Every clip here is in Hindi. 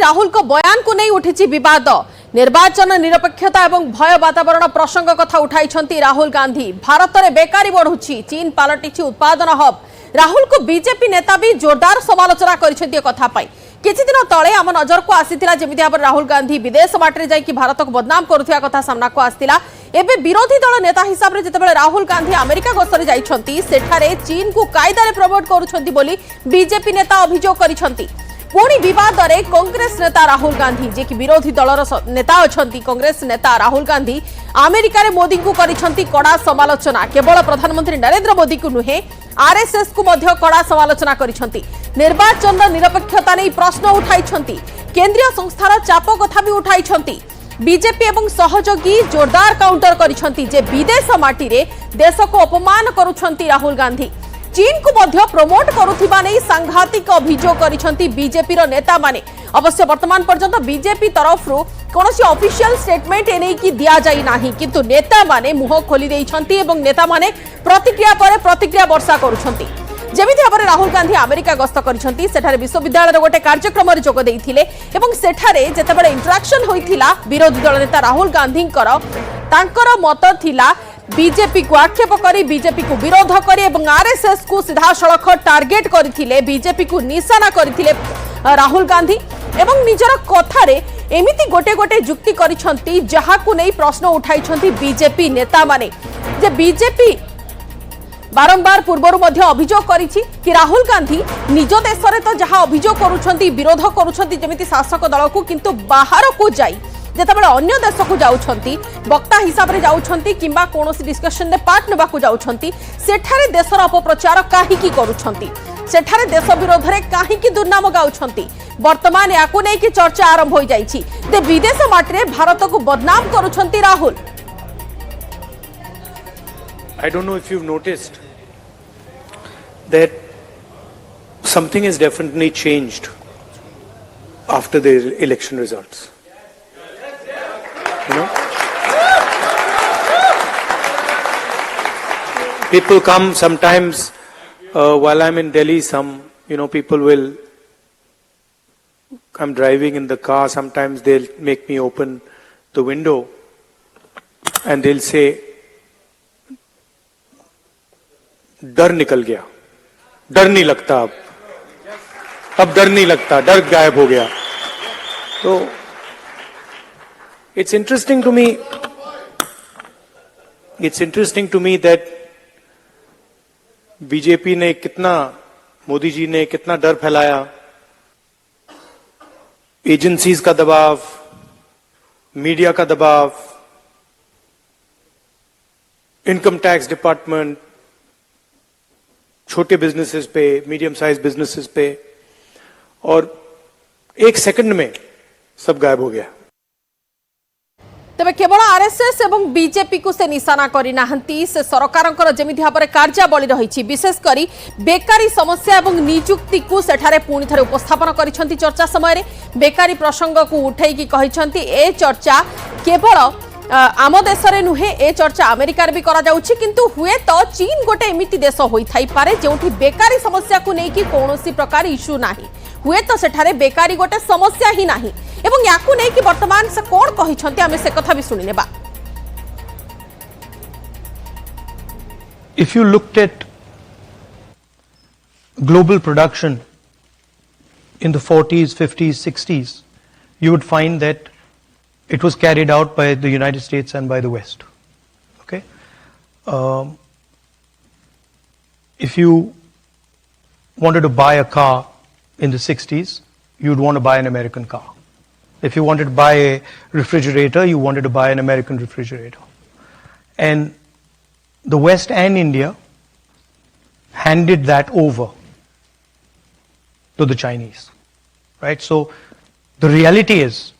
राहुल को बयान को नहीं उठी विवाद निर्वाचन निरपेक्षता एवं भय वातावरण प्रसंग कथा उठाई राहुल गांधी। भारत में बेकारी बढ़ुची, चीन पलटि उत्पादन हब। राहुल को बीजेपी नेता भी जोरदार समालोचना कर किछि दिन तले आम नजर को आसीथिला जेमिति भाव राहुल गांधी विदेश बाटरे जाई भारत को बदनाम करुथिया कथा सामना को आसीथिला। एबे विरोधी दल नेता हिसाब रे जेतेबेले राहुल गांधी अमेरिका गस्तरे जाइछंती सेठारे चीन को कायदारे प्रमोट करुछंती बोली बीजेपी नेता अभियोग करिछंती। पुणी विवाद रे कांग्रेस नेता राहुल गांधी जे कि विरोधी दलर नेता अछंती कांग्रेस नेता राहुल गांधी अमेरिका रे मोदी को करिछंती कड़ा समालोचना। केवल प्रधानमंत्री नरेंद्र मोदी को नुहे आरएसएस को मध्य कड़ा समालोचना करिछंती। निर्वाचन निरपेक्षता नहीं प्रश्न उठाइछंती। केंद्रीय संस्थार चाप कथा भी उठाइछंती। बीजेपी एवं सहयोगी जोरदार काउंटर करिछंती जे विदेश माटी रे देश को अपमान करुछंती राहुल गांधी। चीन को मध्य प्रमोट करुथिबा नै सांघातिक अभियोग करिछंती बीजेपी रो नेता माने। अवश्य वर्तमान पर्यंत बीजेपी तरफरु कोनोसी ऑफिशियल स्टेटमेंट एनै कि दिया जाई नाही, किंतु नेता माने मुह खोली देइछंती एवं नेता माने प्रतिक्रिया पर प्रतिक्रिया वर्षा करुछंती। जेमिति भाव राहुल गांधी अमेरिका गस्त करिछंती सेठारे विश्वविद्यालय गोटे कार्यक्रम रे जोग देइथिले एवं सेठारे जेतेबेले इंटरैक्शन होइथिला विरोधी दल नेता राहुल गांधी तांकर मत थिला बीजेपी को आक्षेप करी बीजेपी को विरोध करी एवं आरएसएस को सीधा सड़क टार्गेट करथिले बीजेपी को निशाना करथिले राहुल गांधी एवं निजर कथारे एमिति गोटे गोटे जुक्ति करिछंती जहा को नै प्रश्न उठाइछंती बीजेपी नेता माने जे बीजेपी बारंबार पूर्वर मध्य अभियोग करिछि कि राहुल गांधी निज देश रे तो जहा अभियोग करूछंती विरोध करूछंती जेमिति शासक दल को, किंतु बाहर को जाई जेतेबेले अन्य देश को जाउछंती वक्ता हिसाब रे जाउछंती किंबा कोनोसी डिस्कशन रे पार्ट नेबा को जाउछंती सेठारे देशर अपप्रचार काहे की करूछंती, सेठारे देश विरोध रे काहे की दुर्नाम गाउछंती। वर्तमान याकु नै कि चर्चा आरंभ होई जाईछि जे विदेश माटरे भारत को बदनाम करूछंती Rahul. I don't know if you've noticed that something has definitely changed after the election results. You know? People come sometimes while I'm in Delhi, people will, I'm driving in the car, sometimes they'll make me open the window and they'll say, डर निकल गया, डर नहीं लगता अब डर नहीं लगता, डर गायब हो गया। तो it's interesting to me that BJP ने कितना, मोदी जी ने कितना डर फैलाया, एजेंसीज का दबाव, मीडिया का दबाव, इनकम टैक्स डिपार्टमेंट, छोटे बिजनेसेस पे, मीडियम साइज बिजनेसेस पे, और एक सेकंड में सब गायब हो गया। तबे केवल आरएसएस एवं बीजेपी को से निशाना करी नाहंती से सरकारंकर जेमिति भाबरे कार्यावली रहिछि विशेष करी बेकारी समस्या एवं नियुक्ति को सेठारे पुणी थरे उपस्थापन करिसंती। चर्चा समय बेकारी प्रसंग को उठै की कहिसंती ए चर्चा केवल आम देश रे नुहे ए चर्चा अमेरिका रे भी करा जाउछि, किंतु हुए तो चीन गोटे एमिति देश होई थाई पारे जेउठी बेकारी समस्या को नै कि कोनोसी प्रकार इश्यू नाही, हुए तो सेठारे बेकारी गोटे समस्या ही नाही एवं याकू नै कि वर्तमान से कोन कहिसंती आमे से कथा भी सुनि नेबा। If you looked at global production in the 40s, 50s, 60s, you would find that it was carried out by the United States and by the West. Okay, if you wanted to buy a car in the 60s, you'd want to buy an American car. If you wanted to buy a refrigerator, you wanted to buy an American refrigerator. And the West and India handed that over to the Chinese, right? So the reality is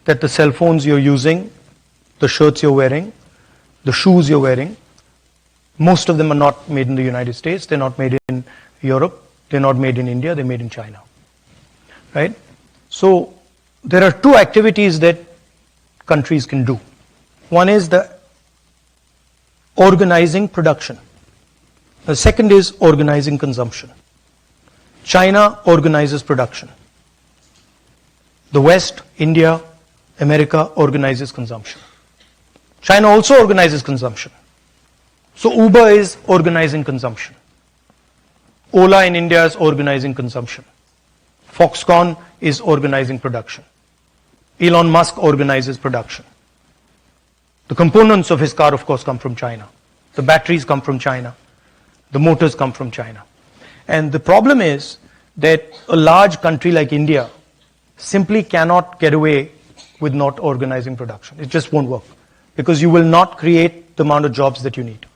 that the cell phones you're using, the shirts you're wearing, the shoes you're wearing, most of them are not made in the United States, they're not made in Europe, they're not made in India, they're made in China, right? So there are two activities that countries can do. One is the organizing production. The second is organizing consumption. China organizes production. The West, India, America organizes consumption. China also organizes consumption. So Uber is organizing consumption. Ola in India is organizing consumption. Foxconn is organizing production. Elon Musk organizes production. The components of his car, of course, come from China. The batteries come from China. The motors come from China. And the problem is that a large country like India simply cannot get away with not organizing production. It just won't work because you will not create the amount of jobs that you need.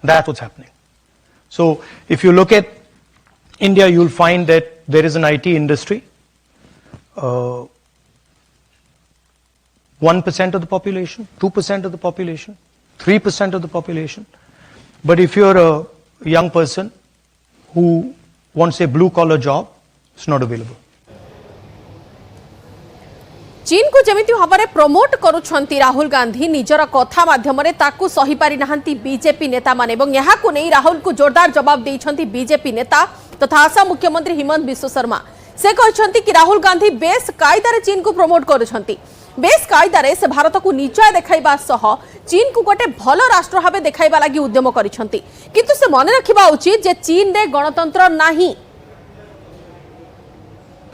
That's what's happening. So if you look at India, you'll find that there is an IT industry. 1% of the population, 2% of the population, 3% of the population. But if you're a young person who wants a blue-collar job, it's not available. चीन को जमिति भाव प्रमोट करुछंती राहुल गांधी निजर कथा माध्यम ताकू सही पारि नाहंती बीजेपी नेता माने एवं यहाकू नै राहुल को जोरदार जवाब देइछंती बीजेपी नेता तथा आसाम मुख्यमंत्री हिमंत बिश्व शर्मा से कहछंती कि राहुल गांधी बेस कायदारे चीन को प्रमोट करुछंती बेस कायदारे से भारत को नीचा देखाइबा सह चीन को गोटे भलो राष्ट्र भाबे देखाइबा लागि उद्यम करिछंती किंतु से मन रखिबा उचित जे चीन रे गणतंत्र नाही।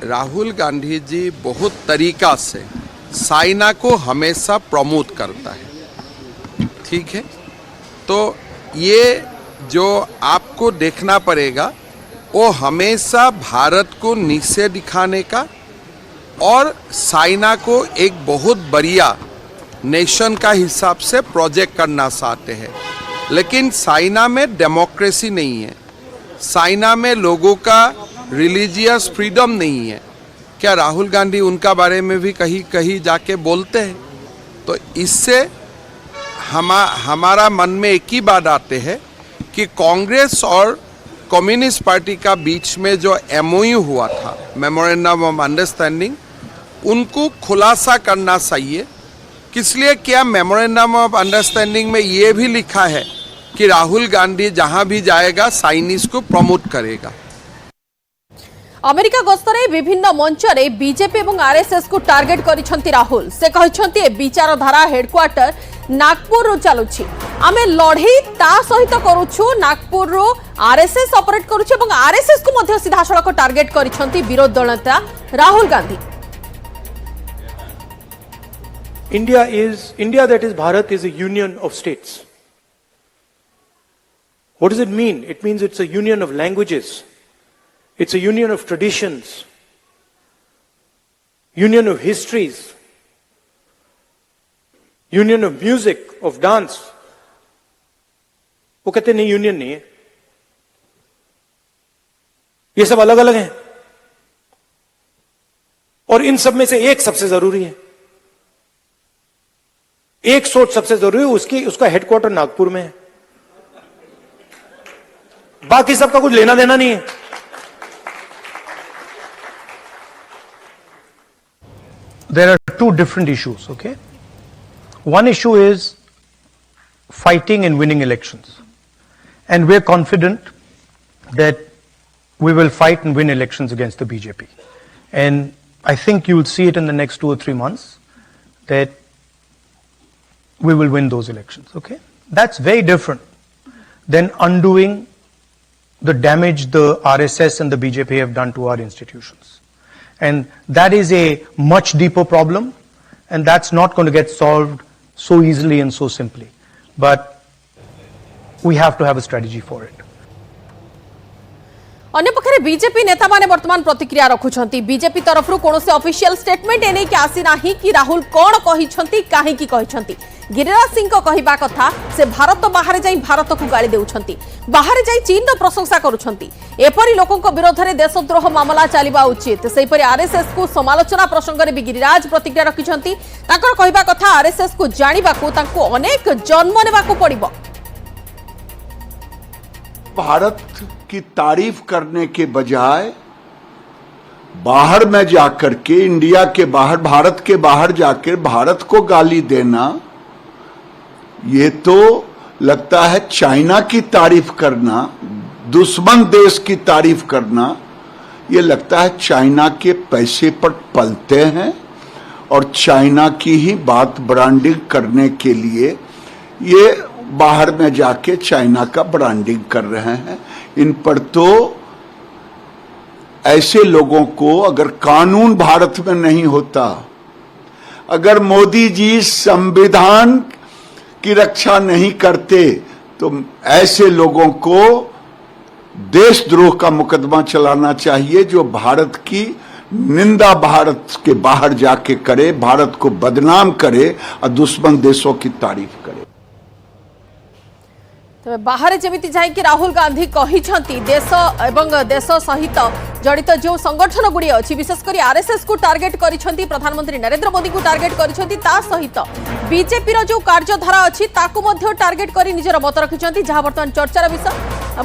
राहुल गांधी जी बहुत तरीका से चाइना को हमेशा प्रमोट करता है, ठीक है। तो ये जो आपको देखना पड़ेगा वो हमेशा भारत को नीचे दिखाने का और चाइना को एक बहुत बढ़िया नेशन का हिसाब से प्रोजेक्ट करना चाहते हैं। लेकिन चाइना में डेमोक्रेसी नहीं है, चाइना में लोगों का रिलीजियस फ्रीडम नहीं है। क्या राहुल गांधी उनका बारे में भी कहीं कहीं जाके बोलते हैं? तो इससे हमारा मन में एक ही बात आते है कि कांग्रेस और कम्युनिस्ट पार्टी का बीच में जो MOU हुआ था, मेमोरेंडम ऑफ अंडरस्टैंडिंग, उनको खुलासा करना चाहिए। किसलिए क्या मेमोरेंडम ऑफ अंडरस्टैंडिंग में ये भी लिखा है कि राहुल गांधी जहां भी जाएगा चाइनीज को प्रमोट करेगा। अमेरिका गस्तरे विभिन्न मंच रे बीजेपी और आरएसएस को टार्गेट करिसंती राहुल से कहछंती ए विचारधारा हेडक्वार्टर नागपुर रु चलुछि आमे लढई ता सहित करूछु नागपुर रु आरएसएस ऑपरेट करूछु और आरएसएस को मध्य सीधा सड़क टार्गेट करिसंती विरोध दल नेता Rahul Gandhi. India that is Bharat is a union of states. What does it mean? It means it's a union of languages. It's a union of traditions, union of histories, union of music, of dance. वो कहते नहीं, यूनियन नहीं है, ये सब अलग अलग हैं और इन सब में से एक सबसे जरूरी है, एक सोच सबसे जरूरी है, उसका हेडक्वार्टर नागपुर में है, बाकी सबका कुछ लेना देना नहीं है। There are two different issues, okay? One issue is fighting and winning elections. And we're confident that we will fight and win elections against the BJP. And I think you'll see it in the next 2 or 3 months that we will win those elections, okay? That's very different than undoing the damage the RSS and the BJP have done to our institutions. And that is a much deeper problem, and that's not going to get solved so easily and so simply. But we have to have a strategy for it. अन्य पक्षरे बीजेपी नेता माने वर्तमान प्रतिक्रिया रखुछंती बीजेपी तरफ कोनोसे ऑफिशियल स्टेटमेंट एने कि आसी नाही कि राहुल कोन कहिछंती काहे की कहिछंती। गिरिराज सिंह को कहिबा कथा से भारत बाहर जाई भारत को गाली देउछंती, बाहर जाई चीन रो प्रशंसा करूछंती। एपरि लोकों को विरोध रे देशद्रोह मामला चलिबा उचित। सेहि परि आरएसएस को समालोचना प्रसंग रे भी गिरिराज प्रतिक्रिया रखिछंती। ताकर कहिबा कथा आरएसएस को जानिबा को तांको अनेक जन्म नेबा को पड़िबो। भारत की तारीफ करने के बजाय बाहर में जाकर के, इंडिया के बाहर, भारत के बाहर जाकर भारत को गाली देना, ये तो लगता है चाइना की तारीफ करना, दुश्मन देश की तारीफ करना, ये लगता है चाइना के पैसे पर पलते हैं और चाइना की ही बात ब्रांडिंग करने के लिए ये बाहर में जाके चाइना का ब्रांडिंग कर रहे हैं। इन पर तो ऐसे लोगों को, अगर कानून भारत में नहीं होता, अगर मोदी जी संविधान की रक्षा नहीं करते, तो ऐसे लोगों को देशद्रोह का मुकदमा चलाना चाहिए, जो भारत की निंदा भारत के बाहर जाके करे, भारत को बदनाम करे और दुश्मन देशों की तारीफ करे। तबे बाहर जमिति जाइकि राहुल गांधी कहिसंती देश एवं देश सहित जड़ित जो संगठन गुड़ी अच्छी विशेषकर आरएसएस को टार्गेट करिसंती, प्रधानमंत्री नरेंद्र मोदी को टार्गेट करिसंती, ता सहित बीजेपी रो जो कार्यधारा अच्छी ताकू मध्य टार्गेट करी निजर मत रखिसंती, जहां वर्तमान चर्चार विषय।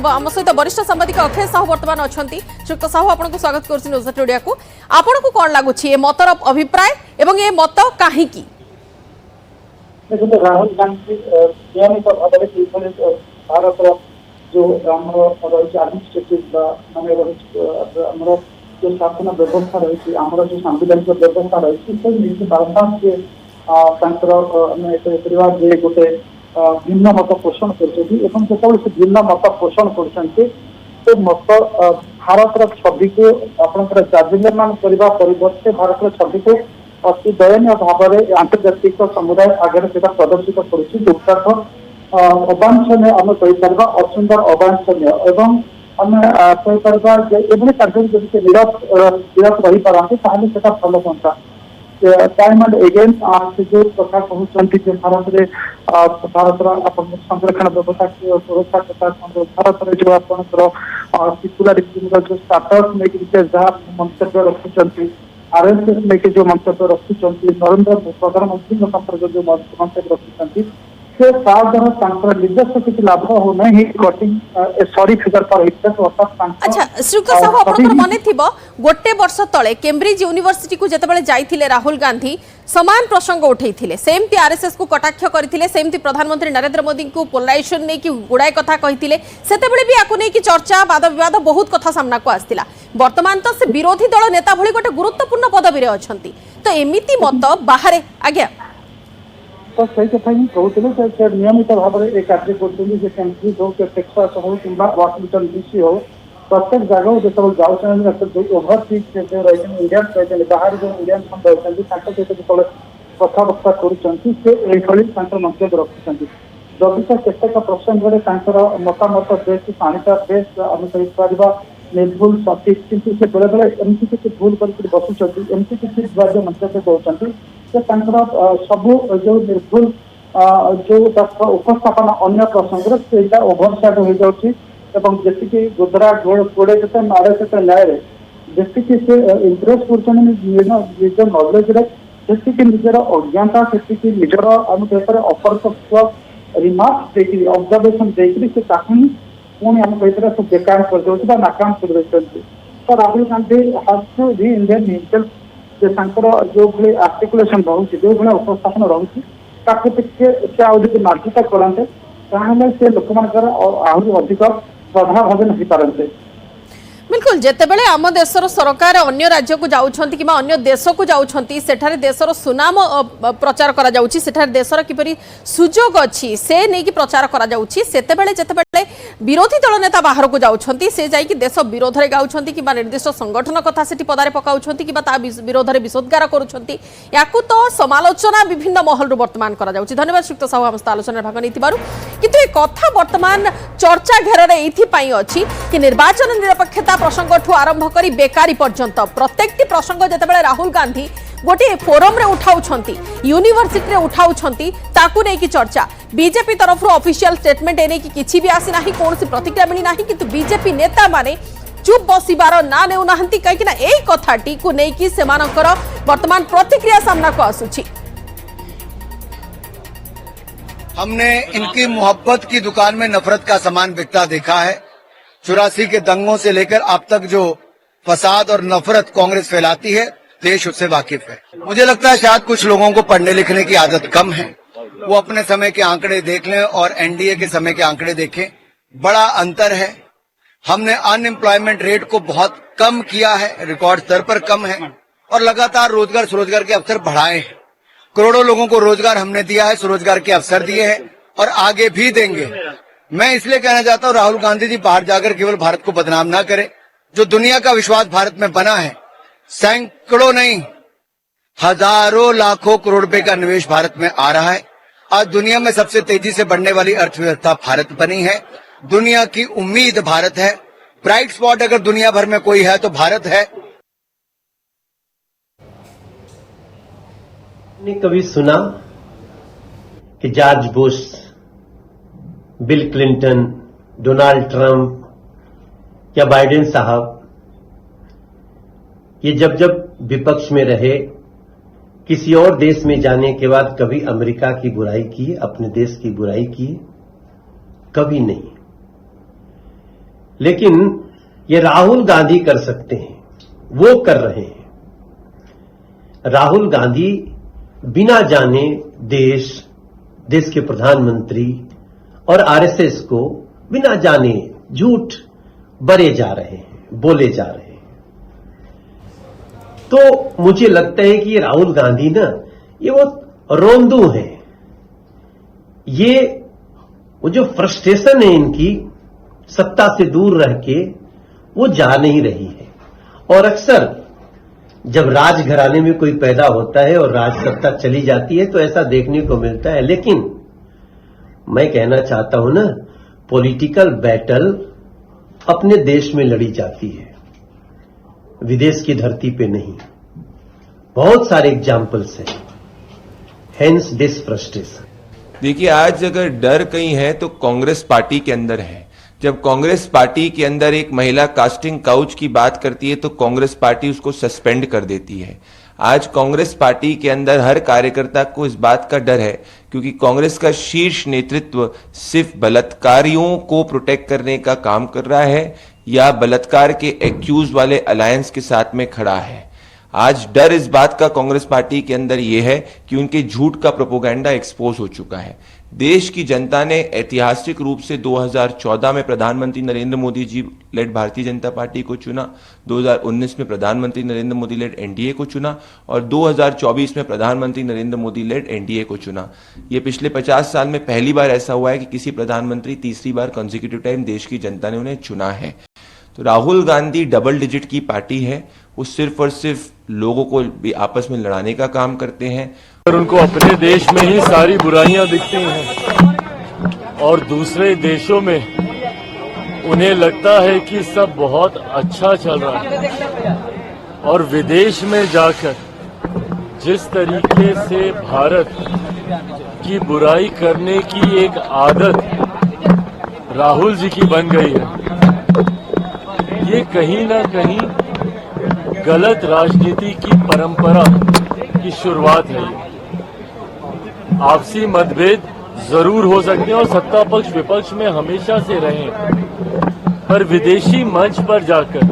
आम सहित वरिष्ठ सांबादिक अक्षय साहू वर्तमान अच्छी। श्रीयुक्त साहू आपको स्वागत करुछि न्यूज इंडिया को। आपन को कोन लागुछि ए मतर अभिप्राय एवं ए मत काहे की? देखो राहुल गांधी नियमित भाव में भारत जो आडमिनिस्ट्रेटिव माने जो शासन व्यवस्था रही जो सांविधानिक व्यवस्था रही बारंबार से गोटे भिन्न मत पोषण कर भिन्न मत पोषण कर मत भारत छवि को आपंकर जाजिमान करने परिवर्ते भारत छवि को अति दयनीय भाव में आंतर्जातिक समुदाय आगे से प्रदर्शित कर अवांछनीय आम कहीपर असुंदर अवांछनीय एवं आम कहीपर कार्य जब निरत रही पारती भल हाँ टाइम एंड अगेन से जो कथा कहते भारत में भारत संरक्षण व्यवस्था सुरक्षा कथा भारत में जो आपंकर सिक्युलारिज्म जो स्टाटस नहीं जहाँ मंतव्य रखुंट आरएसएस लेके जो मंतव्य रखुंट नरेंद्र प्रधानमंत्री संपर्क जो मंतव्य रखुंट से निजस्व किसी लाभ हो नहीं कटिंग सॉरी फिगर पर अच्छा श्रीयुक्त साहू आपन मने थिबो गोटे वर्ष तळे कैम्ब्रिज यूनिवर्सिटी को जतबेले जाइथिले राहुल गांधी समान प्रसंग उठैथिले सेमती आरएसएस को कटाक्ष करथिले सेमती प्रधानमंत्री नरेंद्र मोदी को पोलराइजेशन नै कि गुडाय कथा कहिथिले सेतेबेले भी आकु नै कि चर्चा वाद विवाद बहुत कथा सामना को आस्तिला वर्तमान तो से विरोधी दल नेता भली गोटे गुरुत्वपूर्ण पदवी रे अछंती तो एमिति मत बाहरे आज्ञा तो सही कथा ही कहते नियमित भाव में कार्य कैम्ब्रिज हो टेक्सास हो कि वाशिंगटन डीसी हो प्रत्येक जगह जो जाऊँ ओभरसीज इंडियन रही बाहर जो इंडियन रही सहित जो कथबार्ता कर मंतव्य रखुंट जदि तो केतेक प्रसंग में मतामत बेस पाणीटा बेस आम कहीपर निर्भुल सतीश किंतु से बेले बेले एमती किसी भूल करके बसुंट एमती किसी मंतव्य कहते सबू जो निर्भुल जो उपस्थापन अन्य प्रसंग से ओभरसाइड हो जाऊँगी जी गोदरा गोड़े के मारे के न्याय जी से इम्प्रेस कर निज नॉलेज जी निजर अज्ञाता से निजर आम कहीपर अपरतत्व रिमार्क्स देखिए ऑब्जर्वेशन देखिए से पुणी आम कहीपर सब बेकार कर दे नाकाम कर तो राहुल गांधी हाज टू री इंडियन हिमसेल्फ जो भाई आर्टिकुलेशन रोचे जो भाई उपस्थापन रोचे आदि मार्जित करते से लोक आहरी अधिक प्रभाव भाव नहीं पारते बिल्कुल जेतेबेले आम देशर सरकार अन्य राज्य को जाउछंती किमा अन्य देश को जाउछंती सेठारे देशर सुनाम प्रचार करा जाउची सेठारे देशर किपरि सुजोग अछि से नै कि प्रचार करा जाउची सेतेबेले जेतेबेले विरोधी दल नेता बाहर को जाउछंती से जाई कि देश विरोध रे गाउछंती किमा निर्दिष्ट संगठन कथा सेठी पदारे पकाउछंती किमा ता विरोध रे विशोधगार करूछंती याकू तो समालोचना विभिन्न महल रु वर्तमान करा जाउची। धन्यवाद श्रीयुक्त साहू हम आलोचना भाग नैतिबारु किंतु ए कथा वर्तमान चर्चा घेर रे एथि पई अछि कि निर्वाचन निरपेक्षता प्रसंग ठू आरंभ करी बेकारी पर्यंत प्रत्येक प्रसंग जेतेबेले राहुल गांधी गोटे फोरम रे उठाउछंती यूनिवर्सिटी रे उठाउछंती ताकू नै कि चर्चा बीजेपी तरफ ऑफिशियल स्टेटमेंट एने कि किछि भी आसी नाही कोनसी प्रतिक्रिया मिली नाही किंतु बीजेपी नेता माने चुप बसिबार ना नेउ नाहंती काहे कि ना एई कथाटी को नै कि सेमानकर वर्तमान प्रतिक्रिया सामना को आसुछि। हमने इनकी मोहब्बत की दुकान में नफरत का सामान बिकता देखा है। 84 के दंगों से लेकर अब तक जो फसाद और नफरत कांग्रेस फैलाती है देश उससे वाकिफ है। मुझे लगता है शायद कुछ लोगों को पढ़ने लिखने की आदत कम है, वो अपने समय के आंकड़े देख लें और एनडीए के समय के आंकड़े देखें, बड़ा अंतर है। हमने अनएम्प्लॉयमेंट रेट को बहुत कम किया है, रिकॉर्ड स्तर पर कम है, और लगातार रोजगार स्वरोजगार के अवसर बढ़ाए हैं। करोड़ों लोगों को रोजगार हमने दिया है, स्वरोजगार के अवसर दिए हैं और आगे भी देंगे। मैं इसलिए कहना चाहता हूँ राहुल गांधी जी बाहर जाकर केवल भारत को बदनाम ना करें। जो दुनिया का विश्वास भारत में बना है, सैकड़ों नहीं हजारों लाखों करोड़ रुपए का निवेश भारत में आ रहा है। आज दुनिया में सबसे तेजी से बढ़ने वाली अर्थव्यवस्था भारत बनी है। दुनिया की उम्मीद भारत है। ब्राइट स्पॉट अगर दुनिया भर में कोई है तो भारत है। ने कभी सुना कि George Bush, bill Clinton, Donald Trump या बाइडेन साहब ये जब जब विपक्ष में रहे किसी और देश में जाने के बाद कभी अमेरिका की बुराई की, अपने देश की बुराई की? कभी नहीं। लेकिन ये राहुल गांधी कर सकते हैं, वो कर रहे हैं। राहुल गांधी बिना जाने देश के प्रधानमंत्री और आरएसएस को बिना जाने झूठ बरे जा रहे हैं, बोले जा रहे हैं। तो मुझे लगता है कि ये राहुल गांधी ना ये वो रोंदू है। ये वो जो फ्रस्ट्रेशन है इनकी सत्ता से दूर रह के वो जा नहीं रही है। और अक्सर जब राजघराने में कोई पैदा होता है और राज सत्ता चली जाती है तो ऐसा देखने को मिलता है। लेकिन मैं कहना चाहता हूं ना, पॉलिटिकल बैटल अपने देश में लड़ी जाती है, विदेश की धरती पे नहीं। बहुत सारे एग्जाम्पल्स हैं, हेंस दिस फ्रस्ट्रेशन। देखिए, आज अगर डर कहीं है तो कांग्रेस पार्टी के अंदर है। जब कांग्रेस पार्टी के अंदर एक महिला कास्टिंग काउच की बात करती है तो कांग्रेस पार्टी उसको सस्पेंड कर देती है। आज कांग्रेस पार्टी के अंदर हर कार्यकर्ता को इस बात का डर है, क्योंकि कांग्रेस का शीर्ष नेतृत्व सिर्फ बलात्कारियों को प्रोटेक्ट करने का काम कर रहा है या बलात्कार के एक्यूज वाले अलायंस के साथ में खड़ा है। आज डर इस बात का कांग्रेस पार्टी के अंदर यह है कि उनके झूठ का प्रोपोगंडा एक्सपोज हो चुका है। देश की जनता ने ऐतिहासिक रूप से 2014 में प्रधानमंत्री नरेंद्र मोदी जी लेड भारतीय जनता पार्टी को चुना, 2019 में प्रधानमंत्री नरेंद्र मोदी लेड एनडीए को चुना और 2024 में प्रधानमंत्री नरेंद्र मोदी लेड एनडीए को चुना। ये पिछले 50 साल में पहली बार ऐसा हुआ है कि किसी प्रधानमंत्री तीसरी बार कंसेक्यूटिव टाइम देश की जनता ने उन्हें चुना है। तो राहुल गांधी डबल डिजिट की पार्टी है, वो सिर्फ और सिर्फ लोगों को भी आपस में लड़ाने का काम करते हैं। और उनको अपने देश में ही सारी बुराइयां दिखती हैं और दूसरे देशों में उन्हें लगता है कि सब बहुत अच्छा चल रहा है। और विदेश में जाकर जिस तरीके से भारत की बुराई करने की एक आदत राहुल जी की बन गई है, ये कहीं ना कहीं गलत राजनीति की परंपरा की शुरुआत है। आपसी मतभेद जरूर हो सकते हैं और सत्ता पक्ष विपक्ष में हमेशा से रहे, पर विदेशी मंच पर जाकर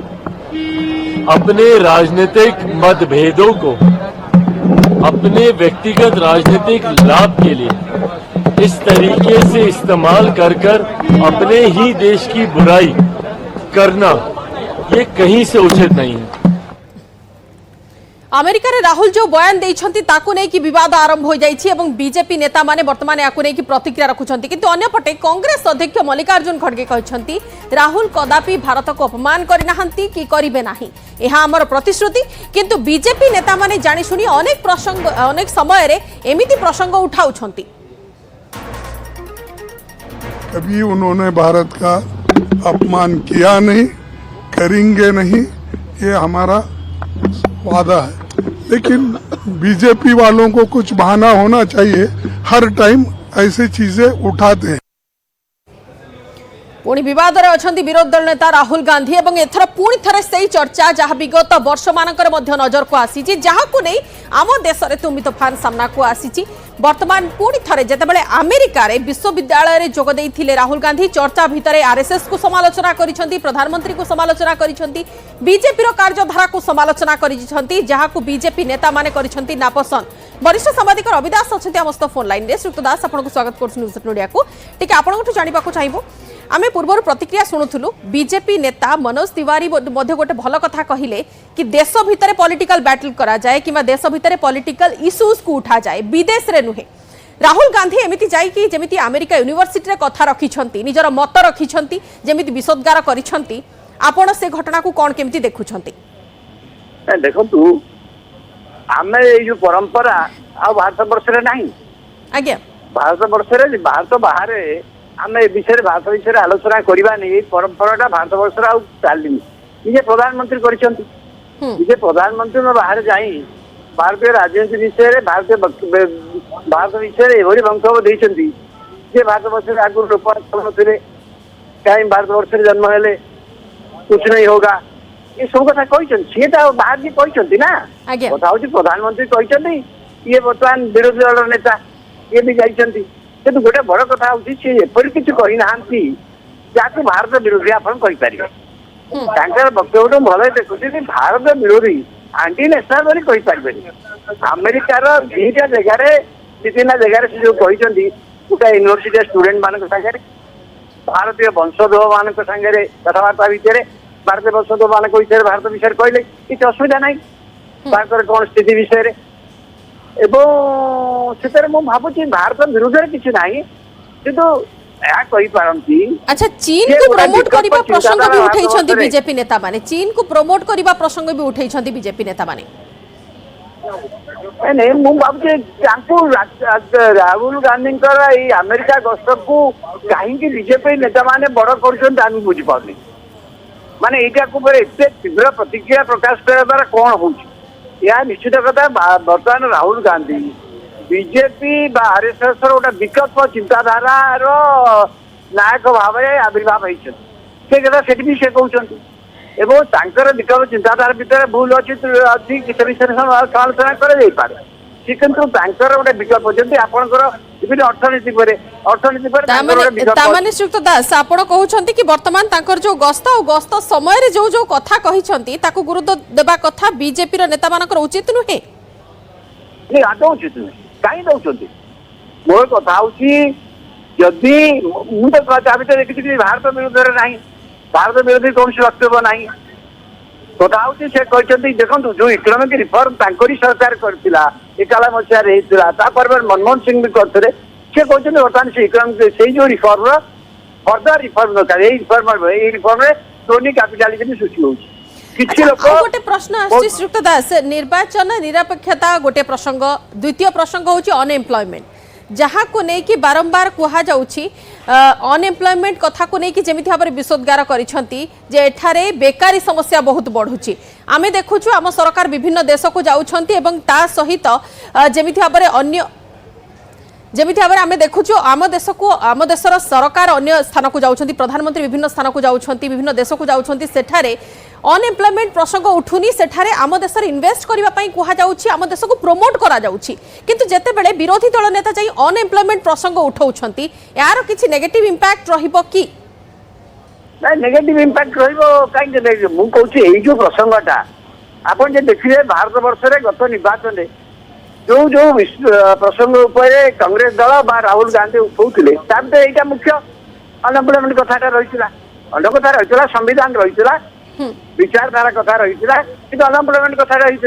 अपने राजनीतिक मतभेदों को अपने व्यक्तिगत राजनीतिक लाभ के लिए इस तरीके से इस्तेमाल कर अपने ही देश की बुराई करना, ये कहीं से उचित नहीं है। अमेरिका रे राहुल जो बयान देइछंती ताकू नै कि विवाद आरंभ हो जाइछि एवं बीजेपी नेता माने वर्तमान याकू नै कि प्रतिक्रिया रखुछंती, किंतु अन्य पटे कांग्रेस अध्यक्ष मल्लिकार्जुन खड़गे कहछंती राहुल कदापि भारत को अपमान करिनाहंती कि करिवे नाही, एहा हमर प्रतिश्रुति। किंतु बीजेपी नेता माने जानि सुनी अनेक प्रसंग अनेक समय रे एमिति प्रसंग उठाउछंती। कभी उन्होंने भारत का अपमान किया नहीं, करेंगे नहीं, ये हमारा वादा है। लेकिन बीजेपी वालों को कुछ बहाना होना चाहिए, हर टाइम ऐसी चीजें उठाते हैं। पुणी विवाद रे अछंती विरोधी दल नेता राहुल गांधी एवं एथर पुणी थरे सेही चर्चा जहाँ विगत वर्ष मानकर मध्य नजर को आसीची, जहाकू नै आम देश रे तुमी तोफान सामना को आसीची। वर्तमान पुणी थरे जेतेबेले अमेरिका रे विश्वविद्यालय रे जोग देइथिले राहुल गांधी चर्चा भितरे आरएसएस को समालोचना करिसंती, प्रधानमंत्री को समालोचना करिसंती, बीजेपी रो कार्यधारा को समालोचना करिसंती, जहाकू बीजेपी नेता माने करिसंती नापसंद। वरिष्ठ सामाजिक रविदास अछंती हमस्त फोन लाइन रे। श्रीयुक्त दास आपनको स्वागत करछु न्यूज मीडिया को। ठीक आपनको जानिबा को चाहिबो आमे पूर्व प्रतिक्रिया शुणुलु बीजेपी नेता मनोज तिवारी गोटे भल कथा कहले कि देश भितर पॉलिटिकल बैटल करा जाए कि देश भितर पॉलिटिकल इश्यूज को उठा जाए विदेश रे नुहे। राहुल गांधी एमती जाइकी जेमिति अमेरिका यूनिवर्सिटी रे कथा रखिछंती निजर मत रखिछंती जेमिति विसोद्गार करिछंती आपण से घटना को कोन केमिति देखुछंती? देखंतु आमे यो परंपरा आ भारत वर्ष रे नहीं आज्ञा भारत वर्ष रे भारत बाहर आम ए विषय भारत विषय आलोचना करवा नहीं परंपरा भारत वर्ष चलनी निजे प्रधानमंत्री निजे प्रधानमंत्री बाहर जाई भारतीय राजनीति विषय भारत विषय एभली वक्तव्य देती जे भारत वर्ष आगुरी लोक थे कहीं भारत वर्ष जन्म हेले कुछ नहीं होगा ये सब कथा सी बाहर भी कहते ना कथा हूँ प्रधानमंत्री कहते ये बर्तमान विरोधी दल नेता ये भी जाइछंती किंतु गोटे बड़ कथा होची से एपरि किछ कहि नाहंती जाके भारत विरोधी आपण कहि परिबे तांकर वक्तव्य भले देखुची भारत विरोधी आंटी नेशनल बोली कहि परिबे अमेरिका रो दीटा जगह रे तीना जगह रे जो कहिछंती उटा यूनिवर्सिटी स्टूडेंट मानक संगे भारतीय वंशोद्भव मानक संगे कथबार्ता भितर भारतीय वंशोद्भव मानक विषय भारत विषय कहले किछ असुविधा नहीं भारत कौन स्थिति विषय एवं भावुची भारत विरोध किसी ना किंतु अच्छा चीन को प्रमोट करबा प्रसंग भी उठैछंती बीजेपी नेता माने चीन को प्रमोट करबा प्रसंग भी उठैछंती बीजेपी नेता माने नहीं मु भावुची राहुल गांधी अमेरिका गस्त को कहीं बीजेपी नेता माने बड़ कर बुझी पानी माने एटा को एते तीव्र प्रतिक्रिया प्रकाश करबा द्वारा कौन होउची या निश्चित कथा बर्तमान राहुल गांधी बीजेपी आरएसएस गोटे विकल्प चिंताधारा नायक भाव आविर्भाव होती कथा से भी से कहते एवं विकल्प चिंताधारा भितर भूल अच्छी किसी विषय समालोचना कर गोटे विकल्प जमी आपंकर विभिन्न अर्थनीति श्रीयुक्त दास आपण कहउछंती कि वर्तमान तांकर जो गस्त समय रे जो जो कथा कहिसंती ताकू गुरुत्व देबा कथा बीजेपी रो नेता मानकर उचित नुहे नहीं आदौ उचित नुहे काई दउछंती मोर कथा होची जदी मु तो कथा भितर देखि भारत विरोध रे नहीं भारत विरोधी कौन वक्तव्य नहीं कथा होची से कहते देखो जो इकोनॉमिक रिफॉर्म तांकरी सरकार करथिला 91 मसीह मनमोहन सिंह भी करते सी कहते बर्तमान से इकोनॉमिक से जो रिफॉर्म फर्दर रिफॉर्म दरकार रिफॉर्म में क्रोनी कैपिटालिज्म सृष्टि होची गोटे प्रश्न आछि श्रीयुक्त दास निर्वाचन निरपेक्षता गोटे प्रसंग द्वितीय प्रसंग होची अनएम्प्लॉयमेंट जहाँ को नहीं कि बारंबार कहा जाउछि अनएम्प्लॉयमेंट कथा को नहीं कि जेमिति भाबरे विसोद्गार करिसंती जे एठारे बेकारी समस्या बहुत बढ़ुछि आमे देखुछु आम सरकार विभिन्न देश को जाउछंती एवं ता सहित जेमिति भाबरे अन्य जेमिति भाबरे आमे देखुछु आम देशर सरकार अन्य स्थान को जाउछंती प्रधानमंत्री विभिन्न स्थान को जाउछंती विभिन्न देश को जाउछंती सेठारे अनएम्प्लॉयमेंट प्रसंग उठुनी सेठारे आम देश इन्वेस्ट करबा पई कुहा जाउछि आम देश को प्रमोट करा जाउछि किंतु जेते बेले विरोधी दल नेता जाई अनएम्प्लॉयमेंट प्रसंग उठाउछंती यार किछि नेगेटिव इंपैक्ट रहिबो कि नहीं नेगेटिव इंपैक्ट रहिबो काई मु कहूछि एई जो प्रसंगटा आपण जे देखिले भारत वर्ष रे गत निर्वाचन रे जो जो प्रसंग उपरे कांग्रेस दल बा राहुल गांधी उठाउथिले ताबे एटा मुख्य अनएम्प्लॉयमेंट कथाटा रहितला अन्य कथा रहितला संविधान रहितला विचारधारा कथा रही कि अनएम्प्लॉयमेंट कथा रही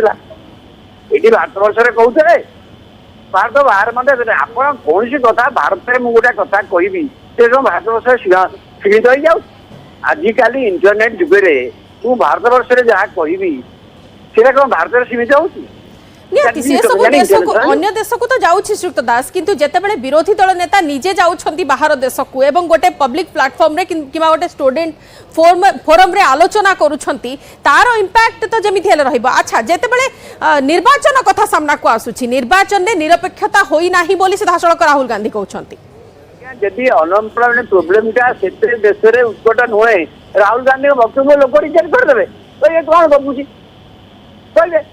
ये भारत वर्ष कहते भारत बाहर मध्य आप कौन सी कथा भारत में गोटे कथा कहबी से भारत वर्ष सीमित हो जाऊ आजिकल इंटरनेट जुगे तू भारत वर्ष जहाँ कहबी से कौन भारत सीमित हो अन्य देश को तो जाउछि श्रीयुक्त दास किंतु जेतेबेले विरोधी दल नेता निजे जाउछंती बाहर देश को एवं गोटे पब्लिक प्लेटफॉर्म रे किबा गोटे स्टूडेंट फोरम रे आलोचना करूछंती तारो इंपैक्ट तो जेमिथि हेले रहइबो अच्छा जेतेबेले निर्वाचन कथा सामना को आसुछि निर्वाचन रे निरपेक्षता होई नाही बोली सीधासळक राहुल गांधी कहउछंती यदि अनएम्प्लॉयमेंट प्रॉब्लम का सेते देश रे उत्कट नोए राहुल गांधी वक्तव्य लोक रिजेक्ट कर देबे तो ये कोन गपुछि कहले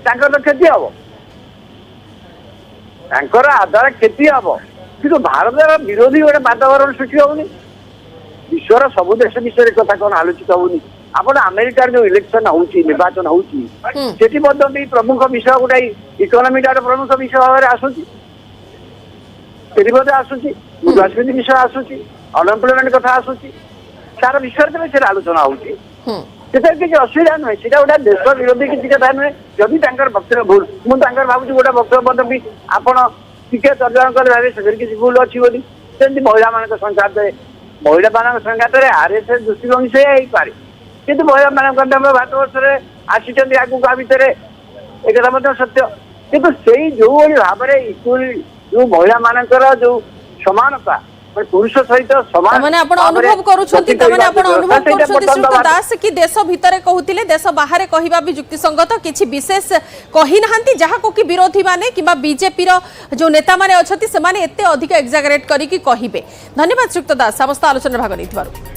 तांकर क्षति हम तांकर आधार क्षति हम कि भारत विरोधी गोटे वातावरण सृष्टि होनी विश्वर सबु देश विषय कथा कौन आलोचित होनी आपण अमेरिकार जो इलेक्शन होची निर्वाचन होची सेठी मध्ये भी प्रमुख विषय गोटे इकोनॉमी का प्रमुख विषय भाव आसुची सेठी मध्ये आसुची राजनीति विषय आसुची अनएम्प्लॉयमेंट कथा आसूची सारा विषय से आलोचना होची हम्म किसी असुविधा नुहे सीटा गोटे देश विरोधी किसी कथा नुहे जदि वक्तव्य भूल मुझे भावुँ गोटे वक्तव्य भी आपण टिके तर्जमा कले भावे से किसी भूल अच्छी बोली सेमती महिला मान संघात महिला मान संघात आरएसएस दृष्टिभंगी से ही पारे किंतु महिला मान भारत वर्ष आसी आगू भितर एक सत्य किंतु से जो भाव जो महिला मानकर जो समानता पुरुष सहित समान तमने आपण अनुभव करूछंती तमने आपण अनुभव करूछंती श्रीयुक्त दास कि देश भितरे कहूतिले देश बाहर कहिबा भी युक्तिसंगत किछि विशेष कहि नहंती जहा को कि विरोधी माने किबा बीजेपी रो जो नेता माने अछती से माने एते अधिक एक्सागरेट करी कि कहिबे। धन्यवाद श्रीयुक्त दास समस्त आलोचना भाग नैथिबारु।